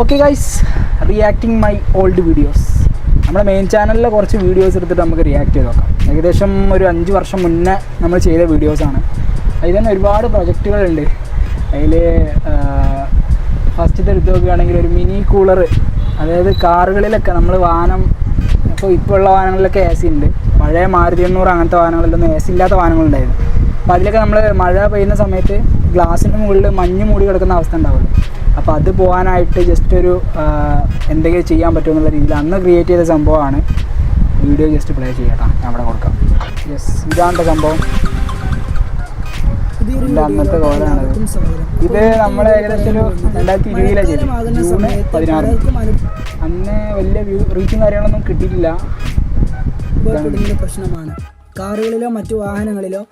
Okay guys, reacting my old videos. നമ്മുടെ main ചാനലിലെ കുറച്ച് വീഡിയോസ് എടുത്തിട്ട് നമുക്ക് റിയാക്ട് ചെയ്ത് നോക്കാം. ഏകദേശം ഒരു 5 വർഷം മുന്നേ നമ്മൾ ചെയ്ത വീഡിയോസാണ്. അതിൽ തന്നെ ഒരുപാട് പ്രൊജക്റ്റുകളുണ്ട്. അതിൽ ഫസ്റ്റത്തെ എടുത്ത് നോക്കുകയാണെങ്കിൽ ഒരു മിനി കൂളർ, അതായത് കാറുകളിലൊക്കെ നമ്മൾ ഇപ്പോൾ ഉള്ള വാഹനങ്ങളിലൊക്കെ എ സി ഉണ്ട്. പഴയ മാരുതി 800 അങ്ങനത്തെ വാഹനങ്ങളിലൊന്നും എ സി ഇല്ലാത്ത വാഹനങ്ങളുണ്ടായിരുന്നു. അപ്പോൾ അതിലൊക്കെ നമ്മൾ മഴ പെയ്യുന്ന സമയത്ത് ഗ്ലാസിൻ്റെ മുകളിൽ മഞ്ഞ് മൂടി കിടക്കുന്ന അവസ്ഥ ഉണ്ടാവുള്ളൂ. അപ്പോൾ അത് പോകാനായിട്ട് ജസ്റ്റ് ഒരു എന്തെങ്കിലും ചെയ്യാൻ പറ്റുമെന്നുള്ള രീതിയിൽ അന്ന് ക്രിയേറ്റ് ചെയ്ത സംഭവമാണ്. വീഡിയോ ജസ്റ്റ് പ്ലേ ചെയ്യട്ടോ, ഞാൻ അവിടെ കൊടുക്കാം. യെസ്, ഇതാണ് സംഭവം. ഇതിൻ്റെ അന്നത്തെ കോലാണത്. ഇത് നമ്മൾ ഏകദേശം ഒരു 2020 ചെയ്തു, ജൂൺ 16. അന്ന് വലിയ റീച്ചും കാര്യങ്ങളൊന്നും കിട്ടിയിട്ടില്ല. പ്രശ്നമാണ് കാറുകളിലോ മറ്റു വാഹനങ്ങളിലോ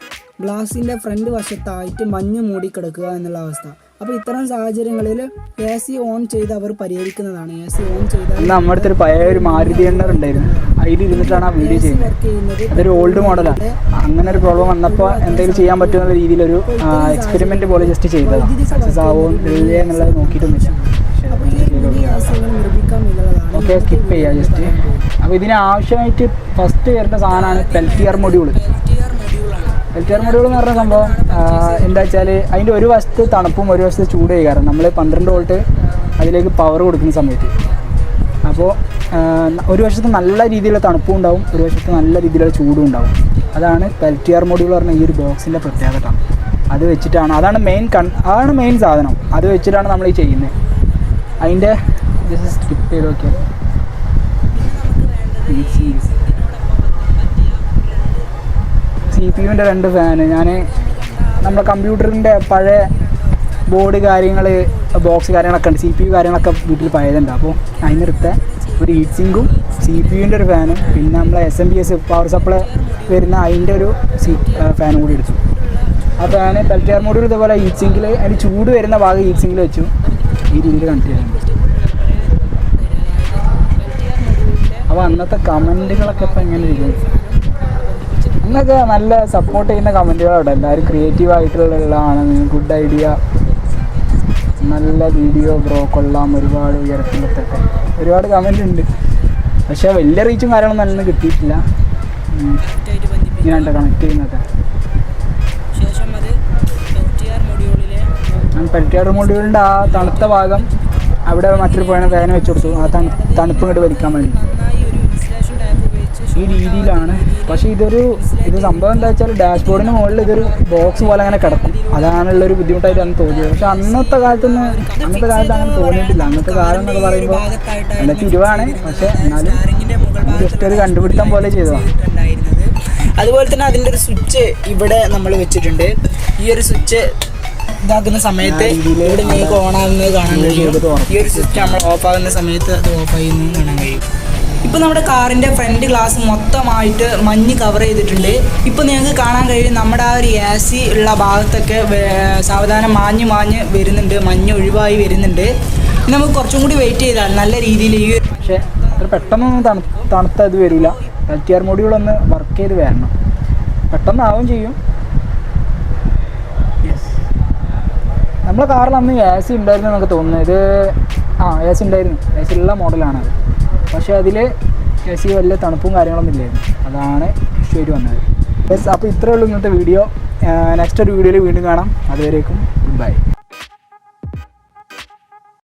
ഗ്ലാസിൻ്റെ ഫ്രണ്ട് വശത്തായിട്ട് മഞ്ഞ് മൂടിക്കിടക്കുക എന്നുള്ള അവസ്ഥ. അപ്പോൾ ഇത്തരം സാഹചര്യങ്ങളിൽ എ സി ഓൺ ചെയ്ത് അവർ പരിഹരിക്കുന്നതാണ്. എ സി ഓൺ ചെയ്താൽ നമ്മുടെ അടുത്തൊരു പഴയ ഒരു മാരുതി 800 ഉണ്ടായിരുന്നു, അതിൽ ഇരുന്നിട്ടാണ് ആ വീഡിയോ ചെയ്യുന്നത്. അതൊരു ഓൾഡ് മോഡലാണ്. അങ്ങനെ ഒരു പ്രോബ്ലം വന്നപ്പോൾ എന്തെങ്കിലും ചെയ്യാൻ പറ്റുന്ന രീതിയിലൊരു എക്സ്പെരിമെൻറ്റ് പോലെ ജസ്റ്റ് ചെയ്തതാണ്. സക്സസ് ആവോ ഇല്ലേ എന്നുള്ളത് നോക്കിയിട്ടൊന്നുമില്ല. ഓക്കെ, സ്കിപ്പ് ചെയ്യുക ജസ്റ്റ്. അപ്പോൾ ഇതിന് ആവശ്യമായിട്ട് ഫസ്റ്റ് വരുന്ന സാധനമാണ് പെൽറ്റിയർ മൊഡ്യൂൾ. പെൽറ്റിയർ മൊഡ്യൂൾ എന്ന് പറഞ്ഞ സംഭവം എന്താ വെച്ചാൽ അതിൻ്റെ ഒരു വശത്ത് തണുപ്പും ഒരു വശത്ത് ചൂട് ചെയ്യാറ്. നമ്മൾ 12 വോൾട്ട് അതിലേക്ക് പവർ കൊടുക്കുന്ന സമയത്ത്. അപ്പോൾ ഒരു വശത്ത് നല്ല രീതിയിലുള്ള തണുപ്പും ഉണ്ടാവും, ഒരു വശത്ത് നല്ല രീതിയിലുള്ള ചൂടും ഉണ്ടാവും. അതാണ് പെൽറ്റിയർ മൊഡ്യൂൾ പറഞ്ഞ ഈ ഒരു ബോക്സിൻ്റെ പ്രത്യേകത. അത് വെച്ചിട്ടാണ്, അതാണ് മെയിൻ സാധനം. അത് വെച്ചിട്ടാണ് നമ്മൾ ഈ ചെയ്യുന്നത്. അതിൻ്റെ ജസ്റ്റ് സ്കിപ്പ് ചെയ്ത് നോക്കിയാൽ CPU-ൻ്റെ 2 ഫാന്. നമ്മുടെ കമ്പ്യൂട്ടറിൻ്റെ പഴയ ബോർഡ് കാര്യങ്ങൾ, ബോക്സ് കാര്യങ്ങളൊക്കെ ഉണ്ട്. CPU കാര്യങ്ങളൊക്കെ വീട്ടിൽ പഴയതുണ്ട്. അപ്പോൾ അതിനെടുത്ത ഒരു ഹീറ്റ് സിങ്കും CPU-ൻ്റെ ഒരു ഫാനും പിന്നെ നമ്മളെ SMPS പവർ സപ്ലൈ വരുന്ന അതിൻ്റെ ഒരു ഫാനും കൂടി എടുത്തു. ആ ഫാന് പെൽറ്റിയർ മൊഡ്യൂൾ ഇതേപോലെ ഹീറ്റ് സിങ്കിൽ അതിന് ചൂട് വരുന്ന ഭാഗം ഹീറ്റ് സിങ്കിൽ വെച്ചു. ഈ രീതിയിൽ കണക്ട് ചെയ്യുന്നുണ്ട്. അപ്പോൾ അന്നത്തെ കമൻറ്റുകളൊക്കെ ഇപ്പം എങ്ങനെ ഇരിക്കും? അന്നൊക്കെ നല്ല സപ്പോർട്ട് ചെയ്യുന്ന കമൻറ്റുകളുണ്ട്. എല്ലാവരും ക്രിയേറ്റീവായിട്ടുള്ളതാണ്. ഗുഡ് ഐഡിയ, നല്ല വീഡിയോ ബ്രോ, കൊള്ളാം, ഒരുപാട് ഉയരത്തിലെത്തൊക്കെ ഒരുപാട് കമൻറ്റ് ഉണ്ട്. പക്ഷേ വലിയ റീച്ചും കാര്യങ്ങളൊന്നും നല്ലൊന്നും കിട്ടിയിട്ടില്ല. ഇങ്ങനെയുണ്ട് കണക്ട് ചെയ്യുന്നതൊക്കെ. പെൽറ്റിയർ മൊഡ്യൂളിൻ്റെ ആ തണുത്ത ഭാഗം അവിടെ മറ്റൊരു പോയ ഫാൻ വെച്ച് കൊടുത്തു. ആ തണുപ്പ് ഇങ്ങോട്ട് വലിക്കാൻ വേണ്ടി ഈ രീതിയിലാണ്. പക്ഷേ ഇത് സംഭവം എന്താ വെച്ചാൽ ഡാഷ്ബോർഡിന് മുകളിൽ ഇതൊരു ബോക്സ് പോലെ അങ്ങനെ കിടക്കും. അതാണുള്ളൊരു ബുദ്ധിമുട്ടായിട്ട് അന്ന് തോന്നിയത്. പക്ഷെ അന്നത്തെ കാലത്ത് അങ്ങനെ തോന്നിയിട്ടില്ല. അന്നത്തെ കാലം എന്നൊക്കെ പറയുമ്പോൾ 2020 പക്ഷേ എന്നാലും ജസ്റ്റ് ഒരു കണ്ടുപിടുത്തം പോലെ ചെയ്തതാണ്. അതുപോലെ തന്നെ അതിൻ്റെ ഒരു സ്വിച്ച് ഇവിടെ നമ്മൾ വെച്ചിട്ടുണ്ട്. ഈ ഒരു സ്വിച്ച് ഇതാക്കുന്ന സമയത്ത് ഇവിടെ നിങ്ങൾക്ക് ഓൺ ആകുന്നത് കാണാൻ കഴിയും. ഈ ഒരു സ്വിച്ച് നമ്മൾ ഓഫ് ആകുന്ന സമയത്ത് അത് ഓഫ് ചെയ്യുന്നത് കാണാൻ കഴിയും. ഇപ്പോൾ നമ്മുടെ കാറിൻ്റെ ഫ്രണ്ട് ഗ്ലാസ് മൊത്തമായിട്ട് മഞ്ഞ് കവർ ചെയ്തിട്ടുണ്ട്. ഇപ്പോൾ നിങ്ങൾക്ക് കാണാൻ കഴിയും നമ്മുടെ ആ ഒരു AC ഉള്ള ഭാഗത്തൊക്കെ സാവധാനം മാഞ്ഞ് വരുന്നുണ്ട്, മഞ്ഞ് ഒഴിവായി വരുന്നുണ്ട്. നമുക്ക് കുറച്ചും കൂടി വെയിറ്റ് ചെയ്താൽ നല്ല രീതിയിൽ ഈ പക്ഷേ അത്ര പെട്ടെന്നൊന്നും തണുത്ത ഇത് വരില്ല. പെൽറ്റിയർ മൊഡ്യൂളൊന്ന് വർക്ക് ചെയ്ത് വരണം, പെട്ടെന്നാവും ചെയ്യും. നമ്മളെ കാറിൽ അന്ന് AC ഉണ്ടായിരുന്നു എന്നൊക്കെ തോന്നുന്നു. ഇത് AC ഉണ്ടായിരുന്നു, AC ഉള്ള മോഡലാണത്. പക്ഷേ അതിൽ AC വലിയ തണുപ്പും കാര്യങ്ങളൊന്നും ഇല്ലായിരുന്നു. അതാണ് ഇഷ്യൂ ആയിട്ട് വന്നത്. അപ്പോൾ ഇത്രയേ ഉള്ളൂ ഇന്നത്തെ വീഡിയോ. നെക്സ്റ്റ് ഒരു വീഡിയോയിൽ വീണ്ടും കാണാം. അതുവരേക്കും ഗുഡ് ബൈ.